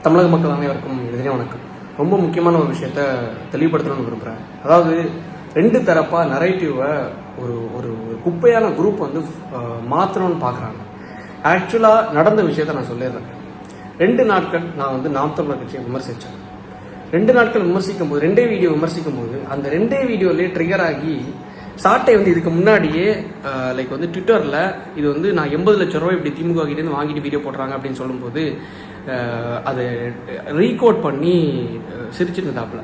தமிழக மக்கள் அனைவருக்கும் எதிரே வணக்கம். ரொம்ப முக்கியமான ஒரு விஷயத்த தெளிவுபடுத்தணும்னு விரும்புகிறேன். அதாவது ரெண்டு தரப்பாக நரேட்டிவை ஒரு ஒரு குப்பையான குரூப் வந்து மாற்றணும்னு பார்க்குறாங்க. ஆக்சுவலாக நடந்த விஷயத்த நான் சொல்லிடுறேன். 2 நாட்கள் நான் வந்து நாம் தமிழர் கட்சியை விமர்சித்தேன். 2 நாட்கள் விமர்சிக்கும் போது, 2 வீடியோ விமர்சிக்கும் போது அந்த 2 வீடியோலேயே ட்ரிகர் ஆகி சாட்டை வந்து இதுக்கு முன்னாடியே லைக் வந்து ட்விட்டரில் இது வந்து நான் 80 லட்சம் ரூபாய் இப்படி திமுக கிட்டேருந்து வாங்கிட்டு வீடியோ போடுறாங்க அப்படின்னு சொல்லும்போது அதை ரீகோட் பண்ணி சிரிச்சுட்டு இருந்தாப்புல.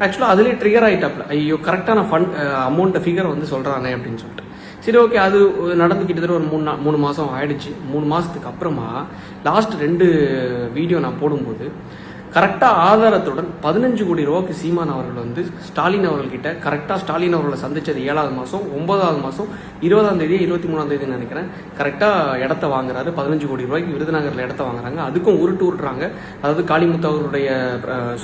ஆக்சுவலாக அதுலேயே ட்ரிகர் ஆகிட்டாப்புல, ஐயோ கரெக்டான ஃபண்ட் அமௌண்ட்டை ஃபிகர் வந்து சொல்கிறானே அப்படின்னு சொல்லிட்டு. சரி ஓகே, அது நடந்துக்கிட்டு ஒரு 3 மாதம் ஆயிடுச்சு. 3 மாதத்துக்கு அப்புறமா லாஸ்ட் 2 வீடியோ நான் போடும்போது கரெக்டாக ஆதாரத்துடன் 15 கோடி ரூபாய்க்கு சீமான் அவர்கள் வந்து ஸ்டாலின் அவர்கள்கிட்ட கரெக்டாக ஸ்டாலின் அவர்களை சந்திச்சது 7வது மாதம், 9வது மாதம் 20ஆம் தேதி 23ஆம் தேதி நினைக்கிறேன். கரெக்டாக இடத்த வாங்குறாரு. 15 கோடி ரூபாய்க்கு விருதுநகரில் இடத்த வாங்குறாங்க. அதுக்கும் உருட்டுறாங்க. அதாவது காளிமுத்து அவருடைய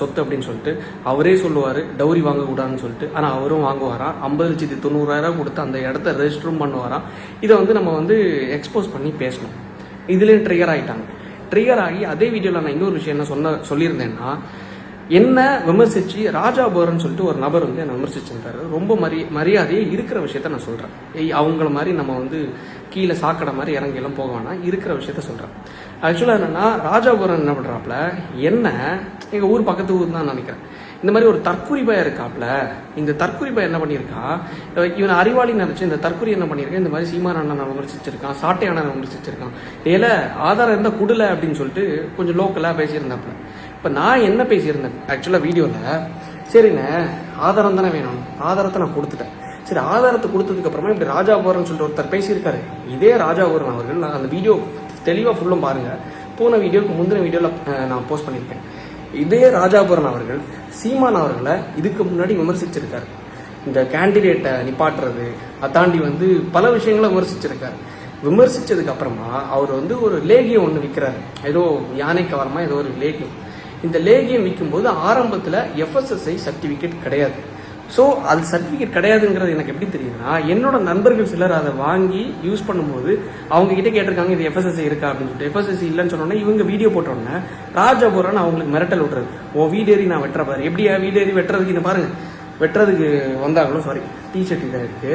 சொத்து அப்படின்னு சொல்லிட்டு அவரே சொல்லுவார் டவுரி வாங்கக்கூடாதுன்னு சொல்லிட்டு. ஆனால் அவரும் வாங்குவாராம். 50,90,000 கொடுத்து அந்த இடத்த ரெஜிஸ்டரும் பண்ணுவாராம். இதை வந்து நம்ம வந்து எக்ஸ்போஸ் பண்ணி பேசணும். இதுலேயும் ட்ரிகர் ஆகிட்டாங்க. ட்ரிகர் ஆகி அதே வீடியோவில் நான் இன்னொரு விஷயம் என்ன சொல்லியிருந்தேன்னா, என்ன விமர்சித்து ராஜா போரன்னு சொல்லிட்டு ஒரு நபர் வந்து என்னை விமர்சிச்சிருந்தாரு. ரொம்ப மரியாதையே இருக்கிற விஷயத்த நான் சொல்கிறேன். அவங்கள மாதிரி நம்ம வந்து கீழே சாக்கடை மாதிரி இறங்கியெல்லாம் போக வேணாம், இருக்கிற விஷயத்த சொல்கிறேன். ஆக்சுவலாக என்னென்னா, ராஜா போரன் என்ன பண்ணுறாப்புல, என்ன எங்கள் ஊர் பக்கத்து ஊர் தான் நினைக்கிறேன், இந்த மாதிரி ஒரு தற்கொலை பையன் இருக்காப்புல. இந்த தற்கொலை பையன் என்ன பண்ணியிருக்கா, இவன் அறிவாளி நினைச்சு இந்த தற்கொலை என்ன பண்ணியிருக்கேன், இந்த மாதிரி சீமான் அண்ணன் விமர்சிச்சிருக்கான், சாட்டை அண்ணன் விமர்சிச்சிருக்கான், ஏல ஆதாரம் இருந்தால் குடலை அப்படின்னு சொல்லிட்டு கொஞ்சம் லோக்கலாக பேசியிருந்தாப்புல. இப்போ நான் என்ன பேசியிருந்தேன் ஆக்சுவலாக வீடியோவில், சரிண்ணே ஆதாரம் தானே வேணும், ஆதாரத்தை நான் கொடுத்துட்டேன். சரி, ஆதாரத்தை கொடுத்ததுக்கு அப்புறமா இப்படி ராஜா போரன்னு சொல்லிட்டு ஒருத்தர் பேசியிருக்காரு. இதே ராஜா போரன் அவர்கள், நான் அந்த வீடியோ தெளிவாக ஃபுல்லும் பாருங்கள், போன வீடியோக்கு முந்தின வீடியோவில் நான் போஸ்ட் பண்ணியிருக்கேன். இதே ராஜாபுரன் அவர்கள் சீமான் அவர்களை இதுக்கு முன்னாடி விமர்சிச்சிருக்காரு. இந்த கேண்டிடேட்டை நிப்பாட்டுறது, அதாண்டி வந்து பல விஷயங்களை விமர்சிச்சிருக்காரு. விமர்சிச்சதுக்கு அப்புறமா அவர் வந்து ஒரு லேகியம் ஒன்று விற்கிறாரு, ஏதோ யானை கவரமா ஏதோ ஒரு லேகியம். இந்த லேகியம் விற்கும்போது ஆரம்பத்தில் FSSI சர்டிஃபிகேட் கிடையாது. ஸோ அது சர்டிஃபிகேட் கிடையாதுங்கிறது எனக்கு எப்படி தெரியுதுன்னா, என்னோட நண்பர்கள் சிலர் அதை வாங்கி யூஸ் பண்ணும்போது அவங்க கிட்டே கேட்டிருக்காங்க இது FSSI இருக்கா அப்படின்னு சொல்லிட்டு. FSSI இல்லைன்னு சொன்னோன்னே இவங்க வீடியோ போட்டோன்னே ராஜாபுரன் அவங்களுக்கு மிரட்டல் விட்டுறது, ஓ வீடேறி நான் வெட்டுற பாரு, எப்படியா வீடேறி வெட்டுறதுக்கு இந்த பாருங்க, வெட்டுறதுக்கு வந்தாங்களோ, சாரி டிஷர்ட் இதாக இருக்கு,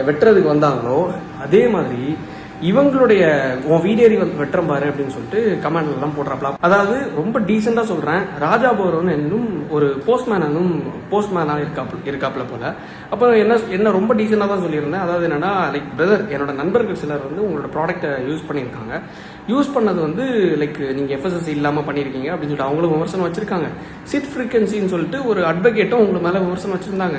வெட்டுறதுக்கு வந்தாங்களோ அதே மாதிரி இவங்களுடைய வீடேறி வந்து வெட்டுறம் பாரு அப்படின்னு சொல்லிட்டு கமெண்ட்ல எல்லாம் போடுறாப்ல. அதாவது ரொம்ப டீசெண்டா சொல்றேன், ராஜா போரன் என்னும் ஒரு போஸ்ட்மேனா இருக்காப்ல போல. அப்போ என்ன ரொம்ப டீசெண்டா தான் சொல்லியிருந்தேன். அதாவது என்னன்னா, லைக் பிரதர், என்னோட நண்பர்கள் சிலர் வந்து உங்களோட ப்ராடக்ட்டை யூஸ் பண்ணியிருக்காங்க. யூஸ் பண்ணது வந்து லைக் நீங்க FSSI இல்லாம பண்ணியிருக்கீங்க அப்படின்னு சொல்லிட்டு அவங்களும் விமர்சனம் வச்சிருக்காங்க. சிட் ஃப்ரீக்வன்சின்னு சொல்லிட்டு ஒரு அட்வொகேட்டும் உங்களுக்கு மேல விமர்சனம் வச்சிருந்தாங்க.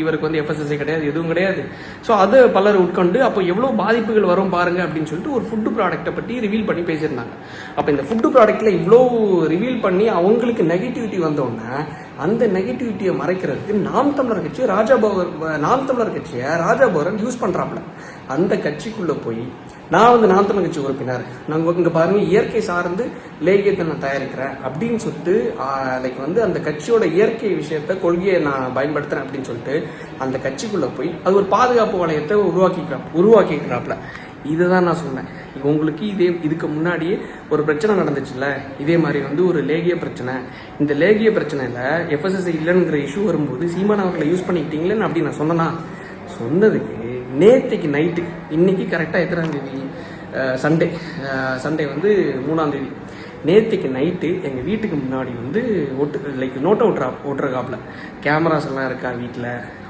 இவருக்கு வந்து FSSI கிடையாது, எதுவும் கிடையாது. ஸோ அது பலர் உட்கொண்டு அப்போ எவ்வளவு பாதிப்புகள் வரும் பாருங்க அப்படின்னு சொல்லிட்டு ஒரு ஃபுட்டு ப்ராடக்ட்டை பற்றி ரிவீல் பண்ணி பேசியிருந்தாங்க. அப்போ இந்த ஃபுட்டு ப்ராடக்ட்ல இவ்வளோ ரிவீல் பண்ணி அவங்களுக்கு நெகட்டிவிட்டி வந்தோடனே அந்த நெகட்டிவிட்டியை மறைக்கிறதுக்கு நாம் தமிழர் கட்சியை ராஜாபோரன் யூஸ் பண்றாப்ல. அந்த கட்சிக்குள்ள போய் நான் வந்து நாம் தமிழர் கட்சி உறுப்பினர், நாங்கள் இங்கே பாருங்க இயற்கை சார்ந்து லேகியத்தை நான் தயாரிக்கிறேன் அப்படின்னு சொல்லிட்டு லைக் வந்து அந்த கட்சியோட இயற்கை விஷயத்த கொள்கையை நான் பயன்படுத்துறேன் அப்படின்னு சொல்லிட்டு அந்த கட்சிக்குள்ள போய் அது ஒரு பாதுகாப்பு வளையத்தை உருவாக்கிக்கிறாப்ல. இதை தான் நான் சொன்னேன். உங்களுக்கு இதுக்கு முன்னாடியே ஒரு பிரச்சனை நடந்துச்சுல்ல, இதே மாதிரி வந்து ஒரு லேகிய பிரச்சனை. இந்த லேகிய பிரச்சனையில் FSSI இல்லைங்கிற இஷ்யூ வரும்போது சீமான் அவர்களை யூஸ் பண்ணிக்கிட்டீங்களேன்னு அப்படி நான் சொன்னதுக்கு நேற்றுக்கு நைட்டு, இன்னைக்கு கரெக்டாக எத்தனாம் தேதி, சண்டே வந்து 3ஆம் தேதி, நேற்றுக்கு நைட்டு எங்கள் வீட்டுக்கு முன்னாடி வந்து லைக் நோட்டை ஓட்டுறக்காப்புல கேமராஸ் எல்லாம் இருக்கா, வீட்டில்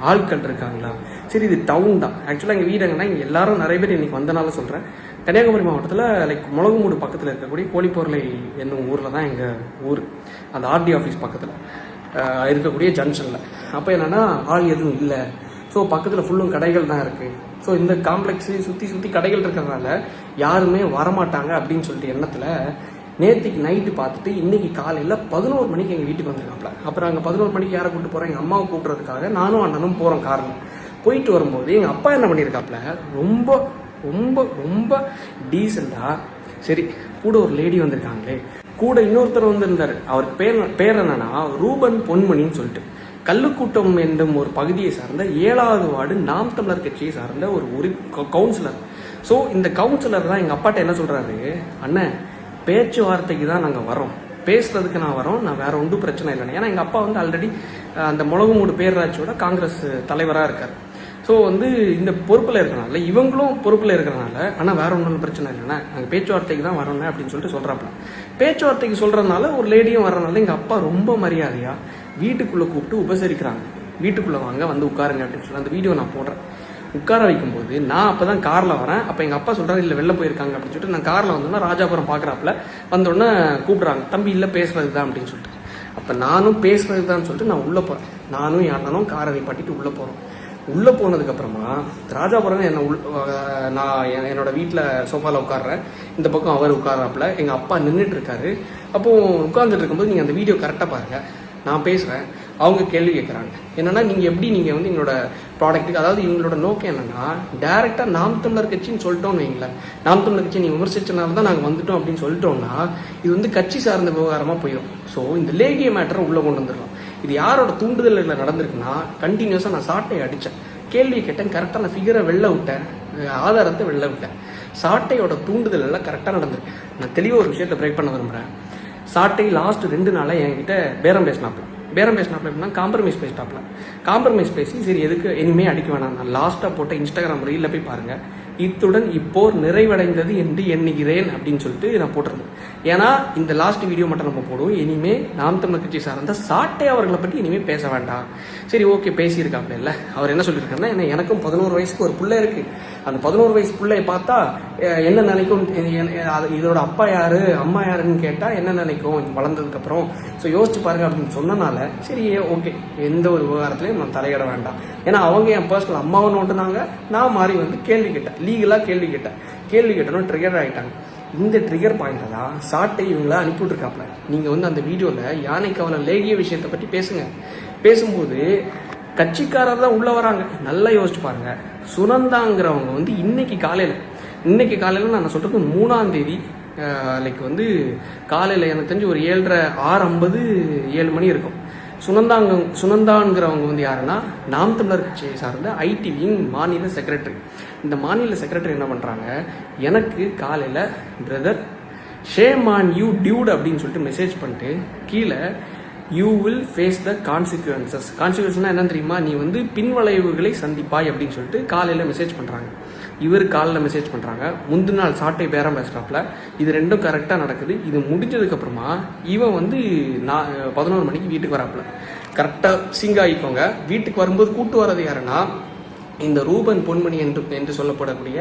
ஆட்கள் இருக்காங்களா. சரி, இது டவுன் தான் ஆக்சுவலாக எங்கள் வீடு எங்கன்னா இங்கே எல்லாரும் நிறைய பேர் இன்னைக்கு வந்தனால சொல்கிறேன். கன்னியாகுமரி மாவட்டத்தில் லைக் முளகுமூடு பக்கத்தில் இருக்கக்கூடிய கோழிப்பொருளை என்னும் ஊரில் தான் எங்கள் ஊர். அந்த RD ஆஃபீஸ் பக்கத்தில் இருக்கக்கூடிய ஜங்ஷனில். அப்போ என்னென்னா ஆள் எதுவும் இல்லை. ஸோ பக்கத்தில் ஃபுல்லும் கடைகள் தான் இருக்குது. ஸோ இந்த காம்ப்ளெக்ஸு சுற்றி கடைகள் இருக்கிறதுனால யாருமே வரமாட்டாங்க அப்படின்னு சொல்லிட்டு எண்ணத்தில் நேற்றுக்கு நைட்டு பார்த்துட்டு இன்னைக்கு காலையில் 11 மணிக்கு எங்கள் வீட்டுக்கு வந்திருக்காப்ல. அப்புறம் அங்கே 11 மணிக்கு யாரை கூப்பிட்டு போகிறேன், எங்கள் அம்மாவை கூப்பிட்றதுக்காக நானும் அண்ணனும் போகிறோம் காரில். போயிட்டு வரும்போது எங்கள் அப்பா என்ன பண்ணியிருக்காப்ல, ரொம்ப ரொம்ப ரொம்ப டீசெண்டாக, சரி கூட ஒரு லேடி வந்திருக்காங்களே, கூட இன்னொருத்தர் வந்திருந்தார், அவருக்கு பேர் என்னன்னா ரூபன் பொன்மணின்னு சொல்லிட்டு, கல்லுக்கூட்டம் என்னும் ஒரு பகுதியை சார்ந்த 7வது வார்டு நாம் தமிழர் கட்சியை சார்ந்த ஒரு கவுன்சிலர். ஸோ இந்த கவுன்சிலர் தான் எங்கள் அப்பாட்ட என்ன சொல்கிறாரு, அண்ணன் பேச்சுவார்த்தைக்கு தான் நாங்கள் வரோம், பேசுறதுக்கு நான் வரோம், நான் வேற ஒன்றும் பிரச்சனை இல்லைன்னு. ஏன்னா எங்கள் அப்பா வந்து ஆல்ரெடி அந்த முளகுமூடு பேரூராட்சியோட காங்கிரஸ் தலைவராக இருக்கார். ஸோ வந்து இந்த பொறுப்பில் இருக்கிறனால இவங்களும் பொறுப்பில் இருக்கிறனால, ஆனால் வேற ஒன்றும் பிரச்சனை இல்லைண்ணா, நாங்கள் பேச்சுவார்த்தைக்கு தான் வரணும் அப்படின்னு சொல்லிட்டு சொல்கிறாப்புல. பேச்சுவார்த்தைக்கு சொல்கிறதுனால ஒரு லேடியும் வர்றதுனால எங்கள் அப்பா ரொம்ப மரியாதையாக வீட்டுக்குள்ளே கூப்பிட்டு உபசரிக்கிறாங்க. வீட்டுக்குள்ளே வாங்க, வந்து உட்காருங்க அப்படின்னு சொல்லி அந்த வீடியோ நான் போடுறேன். உட்கார வைக்கும்போது நான் அப்போ தான் காரில் வரேன். அப்போ எங்கள் அப்பா சொல்கிறாரு, இல்லை வெளில போயிருக்காங்க அப்படின்னு சொல்லிட்டு நான் காரில் வந்தோன்னா ராஜாபுரம் பார்க்குறாப்புல வந்தோடனே கூப்பிட்றாங்க, தம்பி இல்லை பேசுறது தான் அப்படின்னு சொல்லிட்டு. அப்போ நானும் பேசுறது தான் சொல்லிட்டு நான் உள்ளே போகிறேன். நானும் என் அண்ணனும் காரை நிப்பாட்டிட்டு உள்ளே போகிறோம். உள்ளே போனதுக்கப்புறமா ராஜாபுரம் நான் என்னோட வீட்டில் சோஃபாவில் உட்காடுறேன். இந்த பக்கம் அவர் உட்காராப்புல, எங்கள் அப்பா நின்றுட்டு இருக்காரு. அப்போது உட்காந்துட்டு இருக்கும்போது நீங்கள் அந்த வீடியோ கரெக்டாக பாருங்கள். நான் பேசுகிறேன், அவங்க கேள்வி கேட்குறாங்க. என்னென்னா நீங்கள் வந்து எங்களோட ப்ராடக்ட்டுக்கு, அதாவது இவங்களோட நோக்கம் என்னென்னா டேரெக்டாக நாம் தமிழர் கட்சின்னு சொல்லிட்டோம்னு வைங்களேன், நாம் தமிழர் கட்சி நீ விமர்சிச்சனால தான் நாங்கள் வந்துட்டோம் அப்படின்னு சொல்லிட்டோம்னா இது வந்து கட்சி சார்ந்த விவகாரமாக போயிடும். ஸோ இந்த லேகிய மேட்டரை உள்ளே கொண்டு வந்துடலாம். இது யாரோட தூண்டுதலில் நடந்திருக்குன்னா, கண்டினியூஸாக நான் சாட்டையை அடித்தேன், கேள்வி கேட்டேன், கரெக்டாக நான் ஃபிகரை வெளில விட்டேன், ஆதாரத்தை வெளில விட்டேன். சாட்டையோட தூண்டுதல் எல்லாம் கரெக்டாக நடந்திருக்கு. நான் தெளிவாக ஒரு விஷயத்தை பிரேக் பண்ண விரும்புகிறேன். சாட்டை லாஸ்ட் 2 நாளாக என்கிட்ட பேரம் பேசினாப்புல எப்படின்னா காம்ப்ரமைஸ் பேசி சரி எதுக்கு இனிமே அடிக்க வேணாம், நான் லாஸ்ட்டாக போட்ட இன்ஸ்டாகிராம் ரீலில் போய் பாருங்கள், இத்துடன் இப்போர் நிறைவடைந்தது என்று எண்ணுகிறேன் அப்படின்னு சொல்லிட்டு நான் போட்டிருந்தேன். ஏன்னா இந்த லாஸ்ட் வீடியோ மட்டும் நம்ம போடுவோம். இனிமே நாம் தமிழர் கட்சி சார்ந்த சாட்டை அவர்களை பற்றி இனிமேல் பேச வேண்டாம். சரி ஓகே, பேசியிருக்காப்ல இல்லை, அவர் என்ன சொல்லியிருக்காருன்னா, என்ன எனக்கும் 11 வயசுக்கு ஒரு பிள்ளை இருக்குது, அந்த 11 வயசு பிள்ளையை பார்த்தா என்ன நினைக்கும், இதோட அப்பா யாரு அம்மா யாருன்னு கேட்டால் என்ன நினைக்கும் வளர்ந்ததுக்கப்புறம், ஸோ யோசிச்சு பாருங்க அப்படின்னு சொன்னனால சரி ஓகே, எந்த ஒரு விவகாரத்துலையும் நான் தலையிட வேண்டாம். ஏன்னா அவங்க என் பர்சனல் அம்மாவை நோட்டுனாங்க, நான் மாறி வந்து கேள்வி கேட்டேன், லீகலாக கேள்வி கேட்டனும் ட்ரிகர் ஆகிட்டாங்க. இந்த ட்ரிகர் பாயிண்ட்டை தான் சாட்டை இவங்கள அனுப்பிவிட்ருக்காப்ல. நீங்கள் வந்து அந்த வீடியோவில் யானை கவலை லேகிய விஷயத்தை பற்றி பேசும்போது கட்சிக்காரர் தான் உள்ளே வராங்க. நல்லா யோசிச்சு பாருங்க. சுனந்தாங்கிறவங்க வந்து இன்னைக்கு காலையில் நான் சொல்கிறது 3ஆம் தேதி லைக் வந்து காலையில் எனக்கு தெரிஞ்சு ஒரு 7:30 6:50 7 மணி இருக்கும். சுனந்தாங்கிறவங்க வந்து யாருன்னா நாம் தமிழர் கட்சியை சார்ந்த ஐடி விங் மாநில செக்ரட்டரி. இந்த மாநில செக்ரட்டரி என்ன பண்ணுறாங்க, எனக்கு காலையில் brother shame on you dude அப்படின்னு சொல்லிட்டு மெசேஜ் பண்ணிட்டு கீழே you will face the consequences. கான்சிக்வன்ஸ்னால் என்னன்னு தெரியுமா, நீ வந்து பின்வளைவுகளை சந்திப்பாய் அப்படின்னு சொல்லிட்டு காலையில் மெசேஜ் பண்ணுறாங்க. இவர் காலையில் மெசேஜ் பண்ணுறாங்க, முந்தின நாள் சாட்டை பேரம் பேசுகிறாப்புல. இது ரெண்டும் கரெக்டாக நடக்குது. இது முடிஞ்சதுக்கப்புறமா இவன் வந்து 11 மணிக்கு வீட்டுக்கு வராப்புல. கரெக்டாக சிங்காயிக்கோங்க. வீட்டுக்கு வரும்போது கூட்டு வர்றது யாருன்னா இந்த ரூபன் பொன்மணி என்று சொல்லப்படக்கூடிய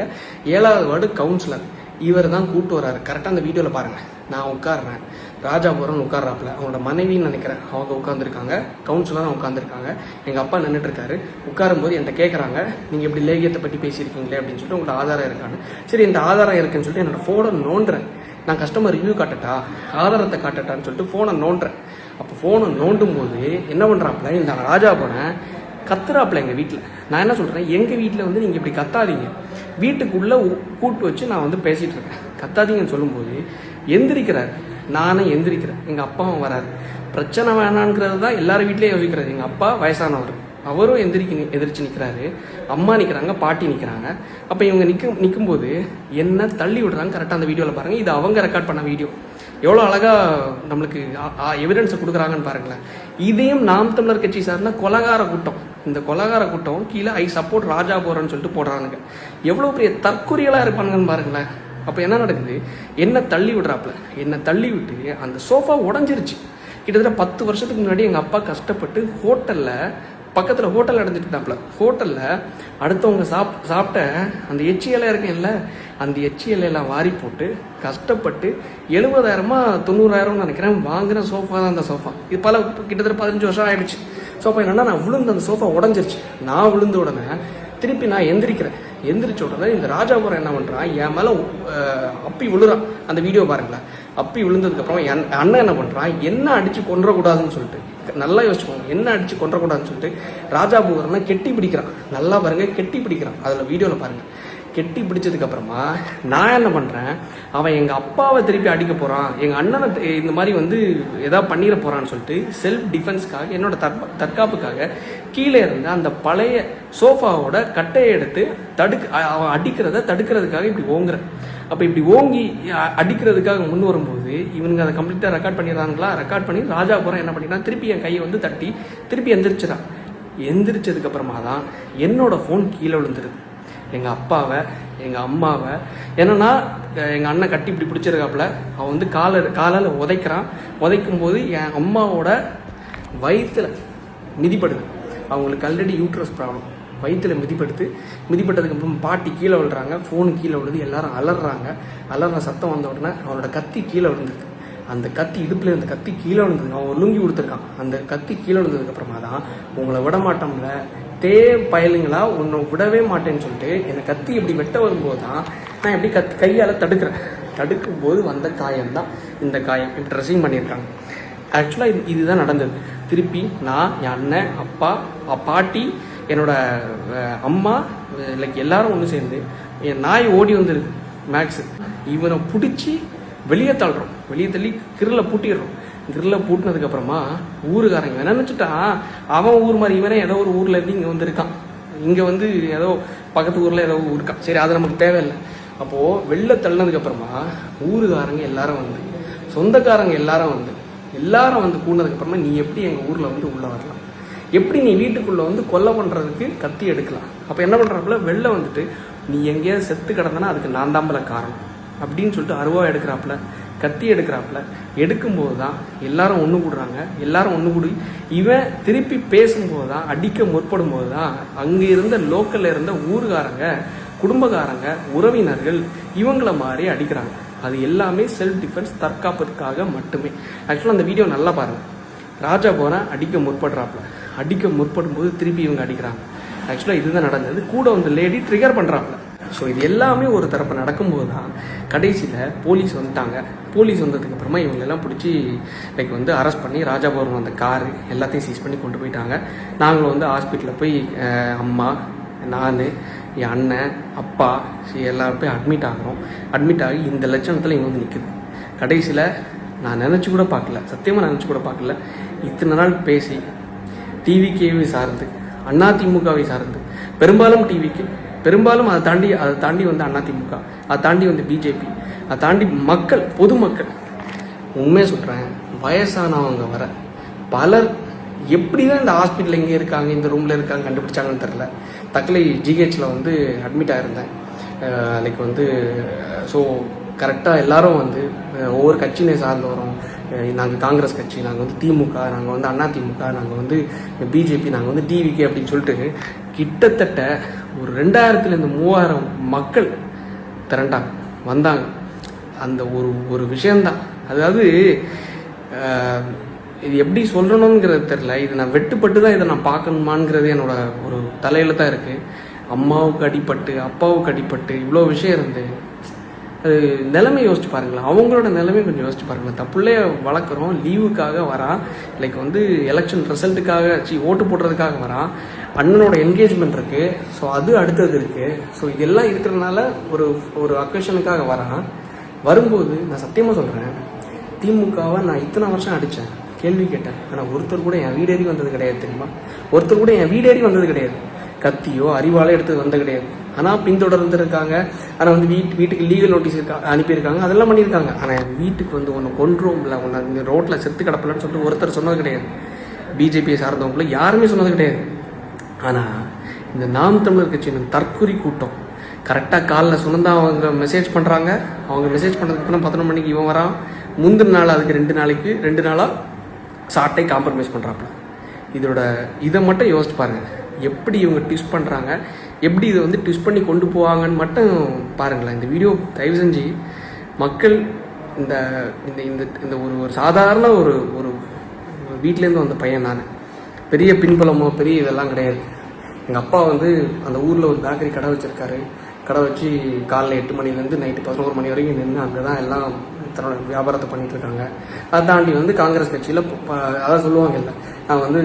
7வது வார்டு கவுன்சிலர். இவர் தான் கூட்டு வர்றாரு. கரெக்டாக அந்த வீடியோவில் பாருங்கள். நான் உட்காடுறேன், ராஜாபுரம் உட்கார்றாப்புல, அவங்களோட மனைவின்னு நினைக்கிறேன், அவங்க உட்காந்துருக்காங்க, கவுன்சிலராக உட்காந்துருக்காங்க, எங்கள் அப்பா நின்றுட்டுருக்காரு. உட்காரும்போது என்கிட்ட கேட்குறாங்க, நீங்கள் எப்படி லேகியத்தை பற்றி பேசியிருக்கீங்களே அப்படின்னு சொல்லிட்டு, உங்களோட ஆதாரம் இருக்கான்னு. சரி, இந்த ஆதாரம் இருக்குன்னு சொல்லிட்டு என்னோடய ஃபோனை நோண்டுறேன். நான் கஸ்டமர் ரிவ்யூ காட்டட்டா, ஆதாரத்தை காட்டட்டான்னு சொல்லிட்டு ஃபோனை நோண்டுறேன். அப்போ ஃபோனை நோண்டும் போது என்ன பண்ணுறாப்புல, இந்த ராஜாபுரம் கத்துறாப்புல எங்கள் வீட்டில். நான் என்ன சொல்கிறேன், எங்கள் வீட்டில் வந்து நீங்கள் இப்படி கத்தாதீங்க, வீட்டுக்குள்ளே கூட்டு வச்சு நான் வந்து பேசிகிட்டு இருக்கேன், கத்தாதீங்கன்னு சொல்லும்போது எந்திரிக்கிறார். நானே எந்திரிக்கிறேன், எங்கள் அப்பாவும் வராரு. பிரச்சனை வேணான்ங்கிறது தான் எல்லாரும் வீட்லேயும் யோசிக்கிறது. எங்கள் அப்பா வயசானவர், அவரும் எதிர்த்து நிற்கிறாரு, அம்மா நிற்கிறாங்க, பாட்டி நிற்கிறாங்க. அப்போ இவங்க நிற்கும்போது என்ன தள்ளி விடுறாங்க. கரெக்டாக அந்த வீடியோவில் பாருங்கள். இது அவங்க ரெக்கார்ட் பண்ண வீடியோ. எவ்வளோ அழகாக நம்மளுக்கு எவிடன்ஸை கொடுக்குறாங்கன்னு பாருங்களேன். இதையும் நாம் தமிழர் கட்சி சார்ந்த கொலகார கூட்டம், இந்த கொலகார கூட்டம் கீழே ஐ சப்போர்ட் ராஜாபுரம்னு சொல்லிட்டு போடுறானுங்க. எவ்வளோ பெரிய தற்கொலைகளாக இருப்பானுங்கன்னு பாருங்களேன். அப்போ என்ன நடக்குது, என்ன தள்ளி விடுறாப்புல, என்ன தள்ளி விட்டு அந்த சோஃபா உடஞ்சிருச்சு. கிட்டத்தட்ட 10 வருஷத்துக்கு முன்னாடி எங்கள் அப்பா கஷ்டப்பட்டு ஹோட்டலில் பக்கத்தில் ஹோட்டல் நடந்துட்டு இருந்தாப்புல. ஹோட்டலில் அடுத்தவங்க சாப்பிட்ட அந்த எச்சி இலை இருக்கேன்ல, அந்த எச்சி இலையெல்லாம் வாரி போட்டு கஷ்டப்பட்டு 70,000 90,000 நினைக்கிறேன் வாங்கின சோஃபா தான் அந்த சோஃபா. இது கிட்டத்தட்ட 15 வருஷம் ஆகிடுச்சு. சோஃபா என்னன்னா, நான் விழுந்து அந்த சோஃபா உடஞ்சிருச்சு. நான் விழுந்த உடனே திருப்பி நான் எந்திரிச்ச உடனே இந்த ராஜாபுரம் என்ன பண்ணுறான், என் மேலே அப்பி விழுறான். அந்த வீடியோ பாருங்களேன். அப்பி விழுந்ததுக்கப்புறம் என் அண்ணன் என்ன பண்ணுறான், என்ன அடித்து கொன்றக்கூடாதுன்னு சொல்லிட்டு, நல்லா யோசிச்சுக்கோங்க, என்ன அடித்து கொன்றக்கூடாதுன்னு சொல்லிட்டு ராஜாபுரம்னா கெட்டி பிடிக்கிறான். நல்லா பாருங்கள், கெட்டி பிடிக்கிறான். அதில் வீடியோவில் பாருங்கள். கெட்டி பிடிச்சதுக்கப்புறமா நான் என்ன பண்ணுறேன், அவன் எங்கள் அப்பாவை திருப்பி அடிக்க போகிறான், எங்கள் அண்ணனை இந்த மாதிரி வந்து எதாவது பண்ணிட போகிறான்னு சொல்லிட்டு செல்ஃப் டிஃபென்ஸ்க்காக, என்னோட தற்காப்புக்காக கீழே இருந்து அந்த பழைய சோஃபாவோட கட்டையை எடுத்து அவன் அடிக்கிறத தடுக்கிறதுக்காக இப்படி ஓங்குறேன். அப்போ இப்படி ஓங்கி அடிக்கிறதுக்காக முன் வரும்போது இவனுங்க அதை கம்ப்ளீட்டாக ரெக்கார்ட் பண்ணிடுறாங்களா. ரெக்கார்ட் பண்ணி ராஜாபுரம் என்ன பண்ணினா திருப்பி என் கையை வந்து தட்டி திருப்பி எந்திரிச்சிடான். எந்திரிச்சதுக்கப்புறமா தான் என்னோட ஃபோன் கீழே விழுந்துருது. எங்கள் அப்பாவை எங்கள் அம்மாவை என்னன்னா எங்கள் அண்ணன் கட்டி இப்படி பிடிச்சிருக்காப்புல அவன் வந்து காலால் உதைக்கிறான். உதைக்கும் போது என் அம்மாவோட வயிற்றுல மிதிப்படுது. அவங்களுக்கு ஆல்ரெடி யூட்ரஸ் ப்ராப்ளம். வயிற்றுல மிதிப்பட்டதுக்கு அப்புறம் பாட்டி கீழே விழுறாங்க, ஃபோனு கீழே விழுது, எல்லாரும் அலறாங்க. அலற சத்தம் வந்த உடனே அவனோட கத்தி கீழே விழுந்துருக்கு. அந்த கத்தி இடுப்பில் அந்த கத்தி கீழே விழுந்தது. அவன் லுங்கி கொடுத்துருக்கான். அந்த கத்தி கீழே விழுந்ததுக்கப்புறமா தான் உங்களை விட மாட்டோம்ல பயலுங்களா உன்னை விடவே மாட்டேன்னு சொல்லிட்டு என்னை கத்தி இப்படி வெட்ட வரும்போது தான் நான் எப்படி கையால் தடுக்கும் போது வந்த காயம் தான் இந்த காயம். இப்படி ட்ரெஸ்ஸிங் பண்ணியிருக்காங்க. ஆக்சுவலாக இதுதான் நடந்தது. திருப்பி நான், என் அண்ணன், அப்பா, பாட்டி, என்னோட அம்மா, லைக் எல்லாரும் ஒன்று சேர்ந்து என் நாய் ஓடி வந்துருக்கு மேக்ஸு. இவனை பிடிச்சி வெளியே தள்ளி கிரில்ல பூட்டிடுறோம். கிரில்ல பூட்டினதுக்கப்புறமா ஊருக்காரங்க என்ன நினச்சிட்டான் அவன் ஊர் மாதிரி இவனே ஏதோ ஒரு ஊரில் இருந்து இங்கே வந்துருக்கான். இங்கே வந்து ஏதோ பக்கத்து ஊரில் ஏதோ இருக்கான். சரி, அது நமக்கு தேவையில்லை. அப்போது வெளில தள்ளினதுக்கப்புறமா ஊருக்காரங்க எல்லாரும் வந்து, சொந்தக்காரங்க எல்லாரும் வந்து கூடினதுக்கப்புறமா நீ எப்படி எங்கள் ஊரில் வந்து உள்ளே வரலாம், எப்படி நீ வீட்டுக்குள்ளே வந்து கொலை பண்ணுறதுக்கு கத்தி எடுக்கலாம். அப்போ என்ன பண்ணுறாப்புல வெளில வந்துட்டு நீ எங்கேயாவது செத்து கிடந்தனா அதுக்கு நான் தாம்பல காரணம் அப்படின்னு சொல்லிட்டு அருவா எடுக்கிறாப்புல, கத்தி எடுக்கிறாப்புல. எடுக்கும்போது தான் எல்லாரும் ஒன்று கூடுறாங்க. எல்லாரும் ஒன்று கூடி இவன் திருப்பி பேசும்போது தான், அடிக்க முற்படும் போது தான் அங்கே இருந்த லோக்கலில் இருந்த ஊருக்காரங்க, குடும்பக்காரங்க, உறவினர்கள் இவங்களை மாதிரி அடிக்கிறாங்க. அது எல்லாமே செல்ஃப் டிஃபென்ஸ், தற்காப்புக்காக மட்டுமே. ஆக்சுவலாக அந்த வீடியோ நல்லா பாருங்கள். ராஜா போகிறேன் அடிக்க முற்படும் போது திருப்பி இவங்க அடிக்கிறாங்க. ஆக்சுவலாக இதுதான் நடந்தது. கூட வந்து லேடி ட்ரிகர் பண்ணுறாப்புல. ஸோ இது எல்லாமே ஒரு தரப்பு நடக்கும்போது தான் கடைசியில் போலீஸ் வந்துட்டாங்க. போலீஸ் வந்ததுக்கப்புறமா இவங்களெல்லாம் பிடிச்சி லைக் வந்து அரெஸ்ட் பண்ணி ராஜாபுரம் அந்த காரு எல்லாத்தையும் சீஸ் பண்ணி கொண்டு போயிட்டாங்க. நாங்களும் வந்து ஹாஸ்பிட்டலில் போய் அம்மா, நான், என் அண்ணன், அப்பா எல்லாரும் போய் அட்மிட் ஆகி இந்த லட்சணத்தில் இவங்க வந்து நிற்குது. கடைசியில் நான் நினச்சி கூட பார்க்கல, சத்தியமாக நினச்சி கூட பார்க்கல. இத்தனை நாள் பேசி டிவிகேவை சார்ந்து, அதிமுகவை சார்ந்து, பெரும்பாலும் டிவிக்கு, பெரும்பாலும் அதை தாண்டி வந்து அதிமுக, அதை தாண்டி வந்து பிஜேபி, அதை தாண்டி பொதுமக்கள், உண்மையாக சொல்கிறேன், வயசானவங்க வர பலர் எப்படி தான் இந்த ஹாஸ்பிட்டலில் இங்கே இருக்காங்க, இந்த ரூமில் இருக்காங்க கண்டுபிடிச்சாங்கன்னு தெரில. தக்கலை ஜிஹெச்சில் வந்து அட்மிட் ஆகிருந்தேன். லைக் வந்து ஸோ கரெக்டாக எல்லாரும் வந்து ஒவ்வொரு கட்சியினை சார்ந்து வரோம். நாங்கள் காங்கிரஸ் கட்சி, நாங்கள் வந்து திமுக, நாங்கள் வந்து அதிமுக, நாங்கள் வந்து பிஜேபி, நாங்கள் வந்து டிவிகே அப்படின்னு சொல்லிட்டு கிட்டத்தட்ட ஒரு 2000 3000 மக்கள் வந்தாங்க. அந்த ஒரு விஷயந்தான். அதாவது இது எப்படி சொல்லணுங்கிறது தெரில. இது நான் வெட்டுப்பட்டு தான் இதை நான் பார்க்கணுமாங்கிறது என்னோட ஒரு தலையில் தான் இருக்குது. அம்மாவுக்கு அடிப்பட்டு, அப்பாவுக்கு அடிப்பட்டு, இவ்வளோ விஷயம் இருந்து அது நிலைமை யோசிச்சு பாருங்களேன். அவங்களோட நிலைமை கொஞ்சம் யோசிச்சு பாருங்களேன். தப்புள்ளே வளர்க்குறோம், லீவுக்காக வரான், லைக் வந்து எலெக்ஷன் ரிசல்ட்டுக்காக ஓட்டு போடுறதுக்காக வரான், அண்ணனோட என்கேஜ்மெண்ட் இருக்குது, ஸோ அது அடுத்தது இருக்குது. ஸோ இதெல்லாம் இருக்கிறதுனால ஒரு அக்கேஷனுக்காக வரான். வரும்போது நான் சத்தியமாக சொல்கிறேன், திமுகவை நான் இத்தனை வருஷம் அடித்தேன், கேள்வி கேட்டேன். ஆனால் ஒருத்தர் கூட என் வீடேறி வந்தது கிடையாது. தெரியுமா? ஒருத்தர் கூட என் வீடேறி வந்தது கிடையாது. கத்தியோ அறிவாலோ எடுத்து வந்தது கிடையாது. ஆனால் பின்தொடர்ந்து இருக்காங்க. ஆனால் வந்து வீட்டுக்கு லீகல் நோட்டீஸ் அனுப்பியிருக்காங்க, அதெல்லாம் பண்ணியிருக்காங்க. ஆனால் என் வீட்டுக்கு வந்து ஒன்று கொன்றுவோம்ல, ஒன்று இந்த ரோட்டில் செத்து கிடப்பலன்னு சொல்லிட்டு ஒருத்தர் சொன்னது கிடையாது. பிஜேபியை சார்ந்தவங்களும் யாருமே சொன்னது கிடையாது. ஆனால் இந்த நாம் தமிழர் கட்சியின் தற்கொலை கூட்டம் கரெக்டாக காலில் சொன்னதான் அவங்க மெசேஜ் பண்ணுறாங்க. அவங்க மெசேஜ் பண்ணுறதுக்கு அப்புறம் 11 மணிக்கு இவன் வரான். முந்தின நாள் அதுக்கு 2 நாளாக சாட்டை காம்ப்ரமைஸ் பண்ணுறாப்புல. இதை மட்டும் யோசிச்சு பாருங்கள், எப்படி இவங்க ட்விஸ்ட் பண்ணுறாங்க, எப்படி இதை வந்து ட்விஸ்ட் பண்ணி கொண்டு போவாங்கன்னு மட்டும் பாருங்களேன். இந்த வீடியோ தயவு செஞ்சு மக்கள் இந்த இந்த இந்த ஒரு சாதாரண ஒரு வீட்டிலேருந்து வந்த பையன். நான் பெரிய பின்புலமோ பெரிய இதெல்லாம் கிடையாது. எங்கள் அப்பா வந்து அந்த ஊரில் ஒரு பேக்கரி கடை வச்சுருக்காரு. கடை வச்சு காலைல 8 மணிலேருந்து நைட்டு 11 மணி வரைக்கும் நின்று அங்கே தான் எல்லாம் தன்னோட வியாபாரத்தை பண்ணிகிட்ருக்காங்க. அதை தாண்டி வந்து காங்கிரஸ் கட்சியில் அதான் சொல்லுவாங்க இல்லை, நான் வந்து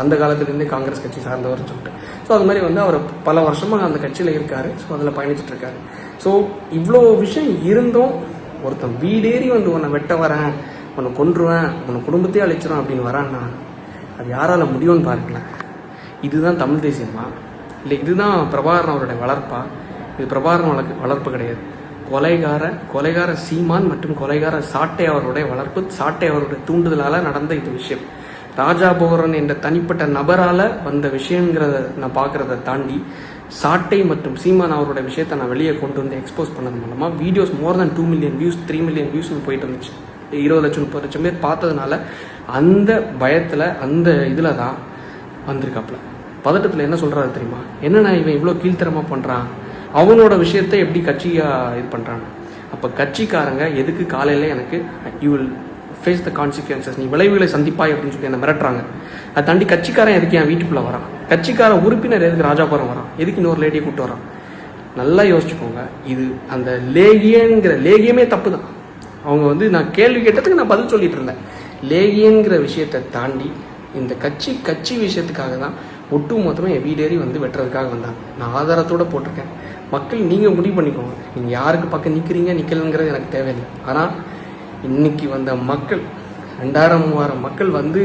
அந்த காலத்துலேருந்தே காங்கிரஸ் கட்சி சார்ந்தவர்னு சொல்லிட்டு. ஸோ அது மாதிரி வந்து அவர் பல வருஷமாக அந்த கட்சியில் இருக்கார். ஸோ அதில் பயணிச்சிட்ருக்காரு. ஸோ இவ்வளோ விஷயம் இருந்தும் ஒருத்தன் வீடேறி வந்து உன்னை வெட்ட வரேன், உன்னை கொன்றுவேன், உன்னை குடும்பத்தையே அழிச்சிடும் அப்படின்னு வரான்னா அது யாரால் முடியும்னு பாருங்களேன். இதுதான் தமிழ் தேசியமா? இல்லை இதுதான் பிரபாகரன் அவருடைய வளர்ப்பா? இது பிரபாகரன் வளர்ப்பு கிடையாது. கொலைகார சீமான் மற்றும் கொலைகார சாட்டை அவருடைய வளர்ப்பு, சாட்டை அவருடைய தூண்டுதலால் நடந்த இது விஷயம். ராஜா போரன் என்ற தனிப்பட்ட நபரால் வந்த விஷயங்கிறத நான் பார்க்குறத தாண்டி சாட்டை மற்றும் சீமான் அவருடைய விஷயத்தை நான் வெளியே கொண்டு வந்து எக்ஸ்போஸ் பண்ணது மூலமாக வீடியோஸ் மோர் தென் 2 மில்லியன் வியூஸ் 3 மில்லியன் வியூஸ்னு போயிட்டு இருந்துச்சு. 20 லட்சம் 30 லட்சம் பேர் பார்த்ததுனால அந்த பயத்தில் அந்த இதில் தான் வந்திருக்காப்புல. பதட்டத்தில் என்ன சொல்கிறாரு தெரியுமா? என்னண்ணா இவன் இவ்வளோ கீழ்த்தரமாக பண்ணுறான், அவனோட விஷயத்தை எப்படி கட்சியாக இது பண்ணுறாங்க. அப்போ கட்சிக்காரங்க எதுக்கு காலையில் எனக்கு you will face the consequences, நீ விளைவுகளை சந்திப்பாய் அப்படின்னு சொல்லி என்ன மிரட்டுறாங்க. அதை தாண்டி கட்சிக்காரன் எதுக்கு என் வீட்டுக்குள்ளே வரான், கட்சிக்கார உறுப்பினர் எதுக்கு ராஜாபுரம் வரான், எதுக்கு இன்னொரு லேடியை கூப்பிட்டு வரான். நல்லா யோசிச்சுக்கோங்க. இது அந்த லேகியமே தப்பு தான். அவங்க வந்து நான் கேள்வி கேட்டதுக்கு நான் பதில் சொல்லிட்டு இருந்தேன். லேகியங்கிற விஷயத்தை தாண்டி இந்த கட்சி விஷயத்துக்காக தான் ஒட்டு மொத்தமாக என் வீடேறி வந்து வெட்டுறதுக்காக வந்தாங்க. நான் ஆதாரத்தோடு போட்டிருக்கேன். மக்கள் நீங்கள் முடிவு பண்ணிக்கோங்க, நீங்கள் யாருக்கு பக்கம் நிற்கலைங்கிறது எனக்கு தேவையில்லை. ஆனால் இன்னைக்கு வந்த மக்கள் 2000-3000 மக்கள் வந்து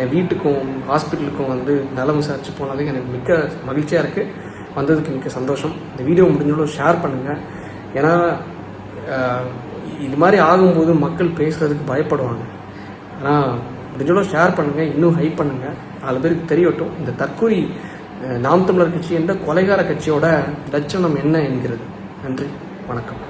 என் வீட்டுக்கும் ஹாஸ்பிட்டலுக்கும் வந்து நலம் விசாரிச்சு போனதுக்கு எனக்கு மிக்க மகிழ்ச்சியாக இருக்குது. வந்ததுக்கு மிக்க சந்தோஷம். இந்த வீடியோ முடிஞ்சளவு ஷேர் பண்ணுங்கள். ஏன்னா இது மாதிரி ஆகும்போது மக்கள் பேசுகிறதுக்கு பயப்படுவாங்க. ஆனால் முடிஞ்சளவு ஷேர் பண்ணுங்கள், இன்னும் ஹைப் பண்ணுங்கள், 4 பேருக்கு தெரியட்டும் இந்த தற்கொலை நாம் தமிழர் கட்சி என்ற கொலைகார கட்சியோட லட்சணம் என்ன என்கிறது. நன்றி, வணக்கம்.